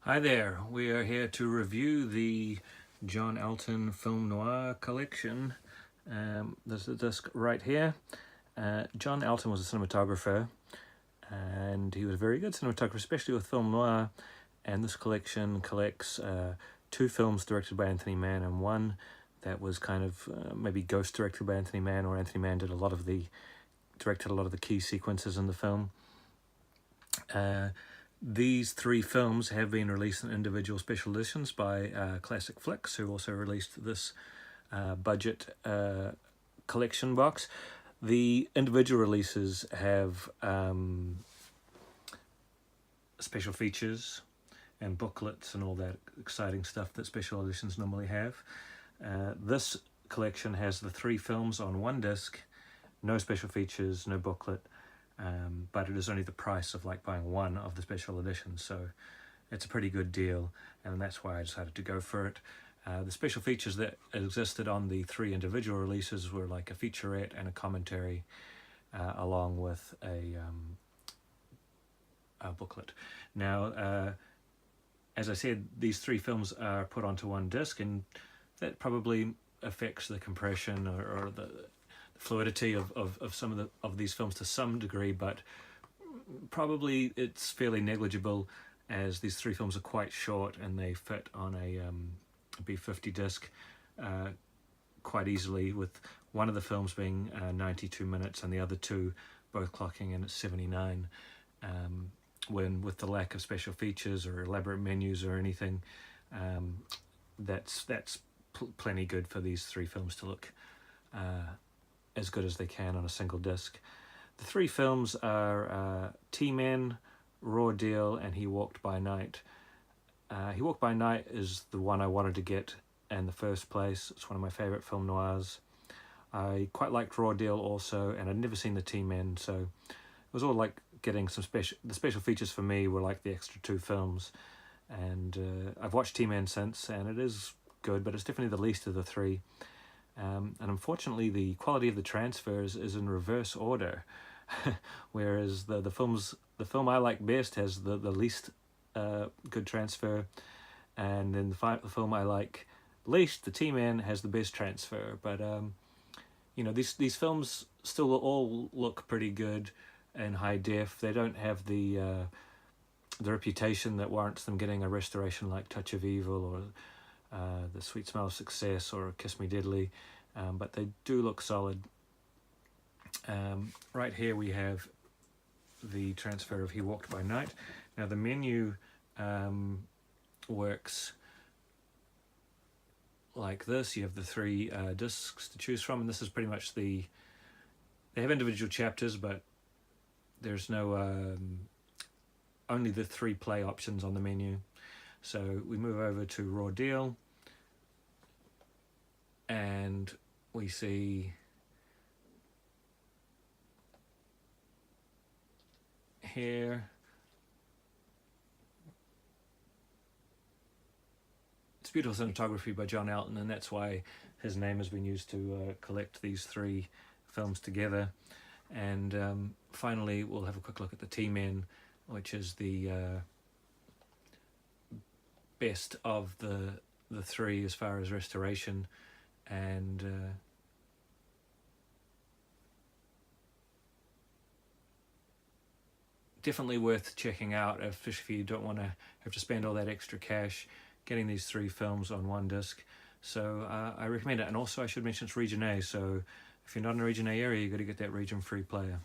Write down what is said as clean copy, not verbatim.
Hi there, we are here to review the John Alton Film Noir collection. There's a disc right here. John Alton was a cinematographer and he was a very good cinematographer, especially with film noir, and this collection collects two films directed by Anthony Mann and one that was kind of maybe ghost directed by Anthony Mann, or Anthony Mann directed a lot of the key sequences in the film. These three films have been released in individual special editions by Classic Flicks, who also released this budget collection box. The individual releases have special features and booklets and all that exciting stuff that special editions normally have. This collection has the three films on one disc, no special features, no booklet. But it is only the price of like buying one of the special editions, so it's a pretty good deal, and that's why I decided to go for it. The special features that existed on the three individual releases were like a featurette and a commentary, along with a booklet. Now, as I said, these three films are put onto one disc, and that probably affects the compression or the fluidity of some of these films to some degree, but probably it's fairly negligible, as these three films are quite short and they fit on a B50 disc quite easily, with one of the films being 92 minutes and the other two both clocking in at 79. When with the lack of special features or elaborate menus or anything, that's plenty good for these three films to look as good as they can on a single disc. The three films are T-Men, Raw Deal, and He Walked by Night. He Walked by Night is the one I wanted to get in the first place. It's one of my favourite film noirs. I quite liked Raw Deal also, and I'd never seen the T-Men, so it was all like getting some the special features for me were like the extra two films. And I've watched T-Men since, and it is good, but it's definitely the least of the three. And unfortunately, the quality of the transfers is in reverse order, whereas the film I like best has the least good transfer, and then the film I like least, the T-Man, has the best transfer. But you know, these films still all look pretty good in high def. They don't have the reputation that warrants them getting a restoration like Touch of Evil or The Sweet Smell of Success or Kiss Me Deadly, but they do look solid. Right here we have the transfer of He Walked by Night. Now the menu works like this. You have the three discs to choose from, and this is pretty much they have individual chapters, but there's no only the three play options on the menu. So we move over to Raw Deal, and we see here it's beautiful cinematography by John Alton, and that's why his name has been used to collect these three films together. And finally we'll have a quick look at the T-Men, which is the best of the three as far as restoration, and definitely worth checking out, especially if you don't want to have to spend all that extra cash getting these three films on one disc. So I recommend it. And also I should mention it's Region A, so if you're not in a Region A area, you've got to get that region free player.